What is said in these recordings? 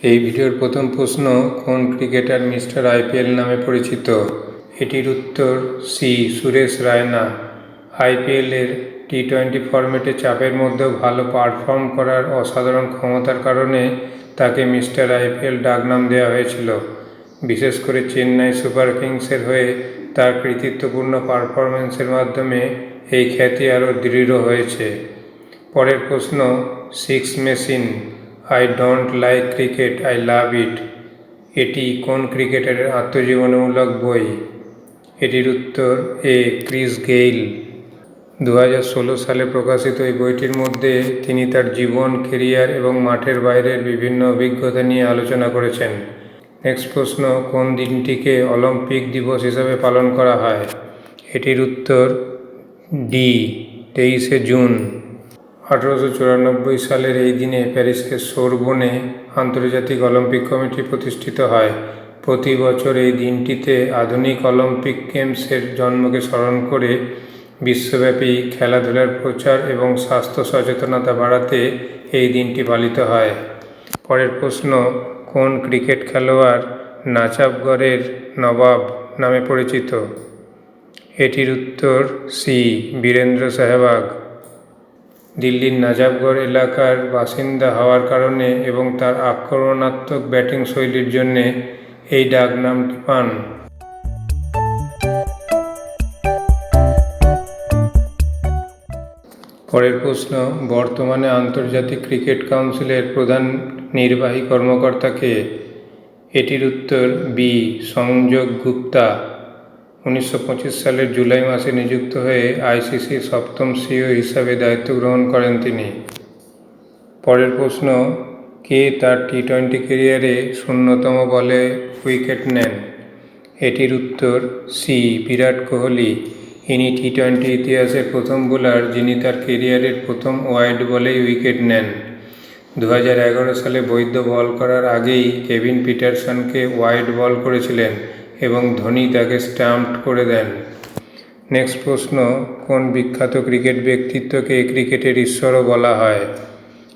এই ভিডিওর প্রথম প্রশ্ন, কোন ক্রিকেটার মিস্টার আইপিএল নামে পরিচিত? এটির উত্তর সি, সুরেশ রায়না। আইপিএলের টি-20 ফরম্যাটে চাপের মধ্যেও ভালো পারফর্ম করার অসাধারণ ক্ষমতার কারণে তাকে মিস্টার আইপিএল ডাকনাম দেওয়া হয়েছিল। বিশেষ করে চেন্নাই সুপার কিংসের হয়ে তার কৃতিত্বপূর্ণ পারফরম্যান্সের মাধ্যমে এই খ্যাতি আরও দৃঢ় হয়েছে। পরের প্রশ্ন, six machine, I don't like cricket, I love it, এটি কোন ক্রিকেটারের আত্মজীবনীমূলক বই? এটির উত্তর এ, ক্রিস গেইল। 2016 সালে প্রকাশিত এই বইটির মধ্যে তিনি তার জীবন, কেরিয়ার এবং মাঠের বাইরের বিভিন্ন অভিজ্ঞতা নিয়ে আলোচনা করেছেন। নেক্সট প্রশ্ন, কোন দিনটিকে অলিম্পিক দিবস হিসাবে পালন করা হয়? এটির উত্তর ডি, 23শে জুন। 1894 সালের এই দিনে প্যারিসের সোরবনে আন্তর্জাতিক অলিম্পিক কমিটি প্রতিষ্ঠিত হয়। প্রতি বছর এই দিনটিতে আধুনিক অলিম্পিক গেমসের জন্মকে স্মরণ করে বিশ্বব্যাপী খেলাধুলার প্রচার এবং স্বাস্থ্য সচেতনতা বাড়াতে এই দিনটি পালিত হয়। পরের প্রশ্ন, কোন ক্রিকেট খেলোয়াড় নাচাবগড়ের নবাব নামে পরিচিত? এটির উত্তর সি, বীরেন্দ্র সেহবাগ। দিল্লির নাজাবগড় এলাকার বাসিন্দা হওয়ার কারণে এবং তার আক্রমণাত্মক ব্যাটিং শৈলীর জন্যে এই ডাকনামটি পান। পরের প্রশ্ন, বর্তমানে আন্তর্জাতিক ক্রিকেট কাউন্সিলের প্রধান নির্বাহী কর্মকর্তা কে? এটির উত্তর বি, সংযোগ গুপ্তা। 1925 সালের জুলাই মাসে নিযুক্ত হয়ে আইসিসির 7ম সিইও হিসাবে দায়িত্ব গ্রহণ করেন তিনি। পরের প্রশ্ন, কে তার টি-20 ক্যারিয়ারে 0তম বলে উইকেট নেন? এটির উত্তর সি, বিরাট কোহলি। ইনি টি-20 ইতিহাসের প্রথম বোলার যিনি তার ক্যারিয়ারের প্রথম ওয়াইড বলেই উইকেট নেন। 2011 সালে বৈধ বল করার আগেই কেভিন পিটারসনকে ওয়াইড বল করেছিলেন এবং ধোনি তাকে স্টাম্পড করে দেন। নেক্সট প্রশ্ন, কোন বিখ্যাত ক্রিকেট ব্যক্তিত্বকে ক্রিকেটের ঈশ্বরও বলা হয়?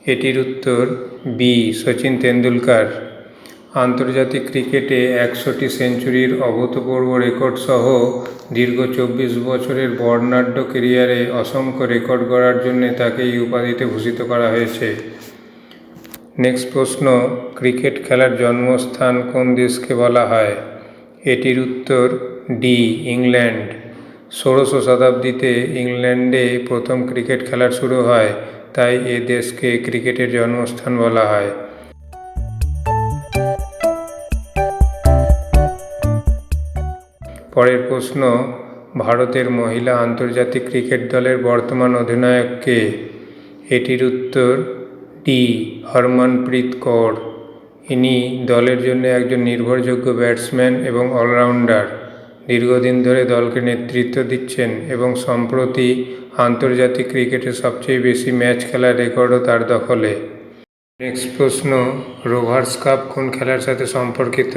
এটির উত্তর বি, সচিন তেন্ডুলকর। আন্তর্জাতিক ক্রিকেটে 100টি সেঞ্চুরির অভূতপূর্ব রেকর্ড সহ দীর্ঘ 24 বছরের বর্ণাঢ্য ক্যারিয়ারে অসংখ্য রেকর্ড গড়ার জন্য তাকে এই উপাধিতে ভূষিত করা হয়েছে। নেক্সট প্রশ্ন, ক্রিকেট খেলার জন্মস্থান কোন দেশকে বলা হয়? এটির উত্তর ডি, ইংল্যান্ড। 16শ শতাব্দীতে ইংল্যান্ডে প্রথম ক্রিকেট খেলা শুরু হয়, তাই এ দেশকে ক্রিকেটের জন্মস্থান বলা হয়। পরের প্রশ্ন, ভারতের মহিলা আন্তর্জাতিক ক্রিকেট দলের বর্তমান অধিনায়ক কে? এটির উত্তর ডি, হরমনপ্রীত কৌর। ইনি দলের জন্য একজন নির্ভরযোগ্য ব্যাটসম্যান এবং অলরাউন্ডার। দীর্ঘদিন ধরে দলকে নেতৃত্ব দিচ্ছেন এবং সম্প্রতি আন্তর্জাতিক ক্রিকেটে সবচেয়ে বেশি ম্যাচ খেলার রেকর্ডও তার দখলে। নেক্সট প্রশ্ন, রোভার্স কাপ কোন খেলার সাথে সম্পর্কিত?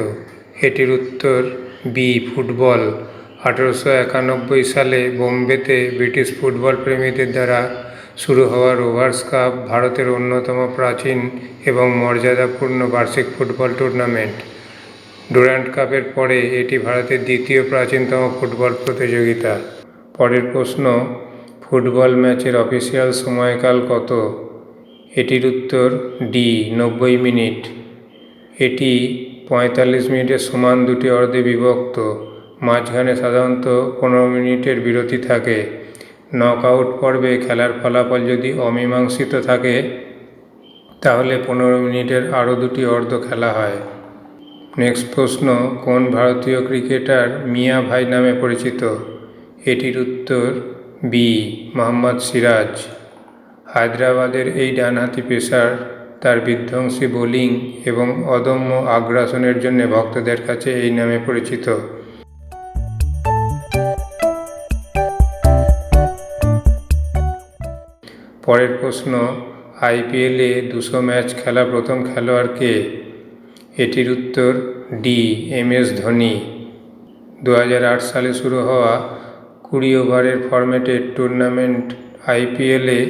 এটির উত্তর বি, ফুটবল। 1891 সালে বোম্বেতে ব্রিটিশ ফুটবল প্রেমীদের দ্বারা শুরু হওয়া রোভার্স কাপ ভারতের অন্যতম প্রাচীন এবং মর্যাদাপূর্ণ বার্ষিক ফুটবল টুর্নামেন্ট। ডুরান্ড কাপের পরে এটি ভারতের দ্বিতীয় প্রাচীনতম ফুটবল প্রতিযোগিতা। পরের প্রশ্ন, ফুটবল ম্যাচের অফিসিয়াল সময়কাল কত? এটির উত্তর ডি, 90 মিনিট। এটি 45 মিনিটের সমান দুটি অর্ধে বিভক্ত। মাঝখানে সাধারণত 15 মিনিটের বিরতি থাকে। নকআউট পর্বে খেলার ফলাফল যদি অমীমাংসিত থাকে তাহলে 15 মিনিটের আরও দুটি অর্ধ খেলা হয়। নেক্সট প্রশ্ন, কোন ভারতীয় ক্রিকেটার মিয়া ভাই নামে পরিচিত? এটির উত্তর বি, মোহাম্মদ সিরাজ। হায়দ্রাবাদের এই ডানহাতি পেসার তার বিধ্বংসী বোলিং এবং অদম্য আগ্রাসনের জন্য ভক্তদের কাছে এই নামে পরিচিত। পরের প্রশ্ন, আইপিএলে 200 ম্যাচ খেলা প্রথম খেলোয়াড় কে? এটির উত্তর ডি, এম.এস. ধোনি। 2008 সালে শুরু হওয়া 20 ওভারের ফরম্যাটের টুর্নামেন্ট আইপিএলে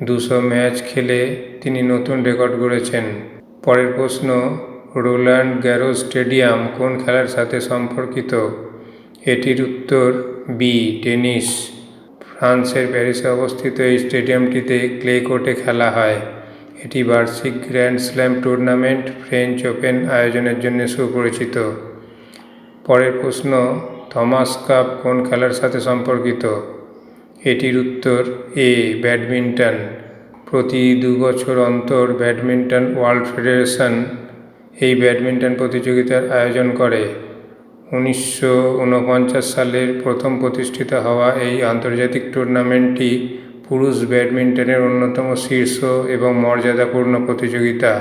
200 ম্যাচ খেলে তিনি নতুন রেকর্ড গড়েছেন। পরের প্রশ্ন, রোল্যান্ড গ্যারোস স্টেডিয়াম কোন খেলার সাথে সম্পর্কিত? এটির উত্তর বি টেনিস। ফ্রান্সের প্যারিসে অবস্থিত এই স্টেডিয়ামটিতে ক্লে কোর্টে খেলা হয়। এটি বার্ষিক grand slam tournament French open আয়োজনের জন্য সুপরিচিত। পরের প্রশ্ন, থমাস কাপ কোন খেলার সাথে সম্পর্কিত? এটির উত্তর এ ব্যাডমিন্টন। প্রতি 2 বছর অন্তর ব্যাডমিন্টন ওয়ার্ল্ড ফেডারেশন এই ব্যাডমিন্টন প্রতিযোগিতার আয়োজন করে। 1949 সালের প্রথম প্রতিষ্ঠিত হওয়া এই আন্তর্জাতিক টুর্নামেন্টটি পুরুষ ব্যাডমিন্টনের অন্যতম শীর্ষ এবং মর্যাদাপূর্ণ প্রতিযোগিতা।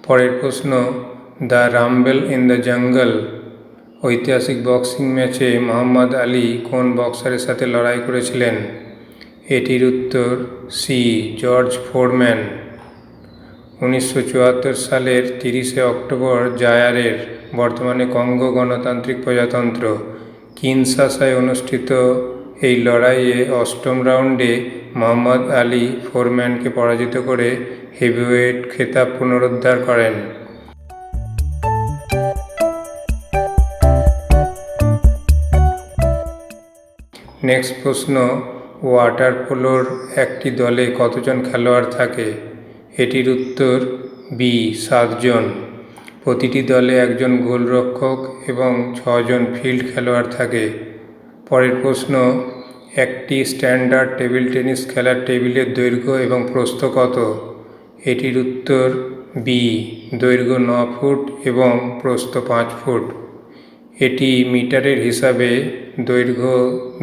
পরের প্রশ্ন, the Rumble in the jungle ঐতিহাসিক বক্সিং ম্যাচে মোহাম্মদ আলী কোন বক্সারের সাথে লড়াই করেছিলেন? এটির উত্তর সি জর্জ ফোরম্যান। 1974 সালের 30 অক্টোবর জায়ারের বর্তমানে কঙ্গো গণতান্ত্রিক প্রজাতন্ত্র কিনশাসায় অনুষ্ঠিত এই লড়াইয়ে 8ম রাউন্ডে মোহাম্মদ আলী ফোরম্যানকে পরাজিত করে হেভিওয়েট খেতাব পুনরুদ্ধার করেন। নেক্সট প্রশ্ন, ওয়াটার পোলোর একটি দলে কতজন খেলোয়াড় থাকে? এটির উত্তর বি 7 জন। প্রতিটি দলে একজন গোলরক্ষক এবং 6 জন ফিল্ড খেলোয়াড় থাকে। পরের প্রশ্ন, একটি স্ট্যান্ডার্ড টেবিল টেনিস খেলার টেবিলের দৈর্ঘ্য এবং প্রস্থ কত? এটির উত্তর বি দৈর্ঘ্য 9 ফুট এবং প্রস্থ 5 ফুট। এটি মিটারের হিসাবে দৈর্ঘ্য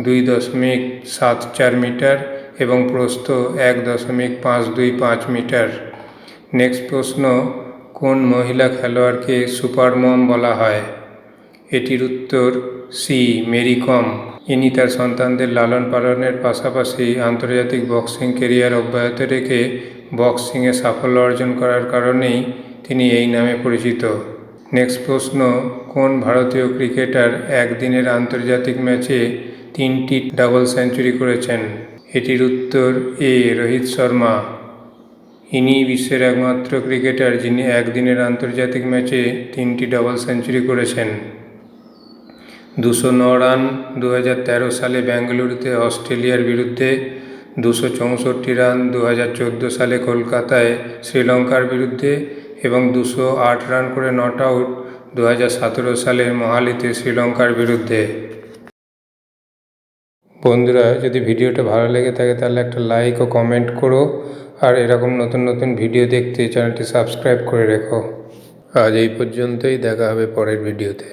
2.74 মিটার এবং প্রস্থ 1.525 মিটার। নেক্সট প্রশ্ন, কোন মহিলা খেলোয়াড়কে সুপার মম বলা হয়? এটির উত্তর সি মেরি কম। ইনি তার সন্তানদের লালন পালনের পাশাপাশি আন্তর্জাতিক বক্সিং ক্যারিয়ার অব্যাহত রেখে বক্সিংয়ে সাফল্য অর্জন করার কারণেই তিনি এই নামে পরিচিত। নেক্সট প্রশ্ন, কোন ভারতীয় ক্রিকেটার একদিনের আন্তর্জাতিক ম্যাচে 3টি ডাবল সেঞ্চুরি করেছেন? এটির উত্তর এ রোহিত শর্মা। ইনি বিশ্বের একমাত্র ক্রিকেটার যিনি একদিনের আন্তর্জাতিক ম্যাচে 3টি ডাবল সেঞ্চুরি করেছেন। 209 রান 2013 সালে বেঙ্গালুরুতে অস্ট্রেলিয়ার বিরুদ্ধে, 264 রান 2014 সালে কলকাতায় শ্রীলঙ্কার বিরুদ্ধে এবং 208 রান করে নট আউট 2017 সালের মোহালিতে শ্রীলঙ্কার বিরুদ্ধে। বন্ধুরা, যদি ভিডিওটা ভালো লেগে থাকে তাহলে একটা লাইক ও কমেন্ট করো, আর এরকম নতুন নতুন ভিডিও দেখতে চ্যানেলটি সাবস্ক্রাইব করে রেখো। আজ এই পর্যন্তই, দেখা হবে পরের ভিডিওতে।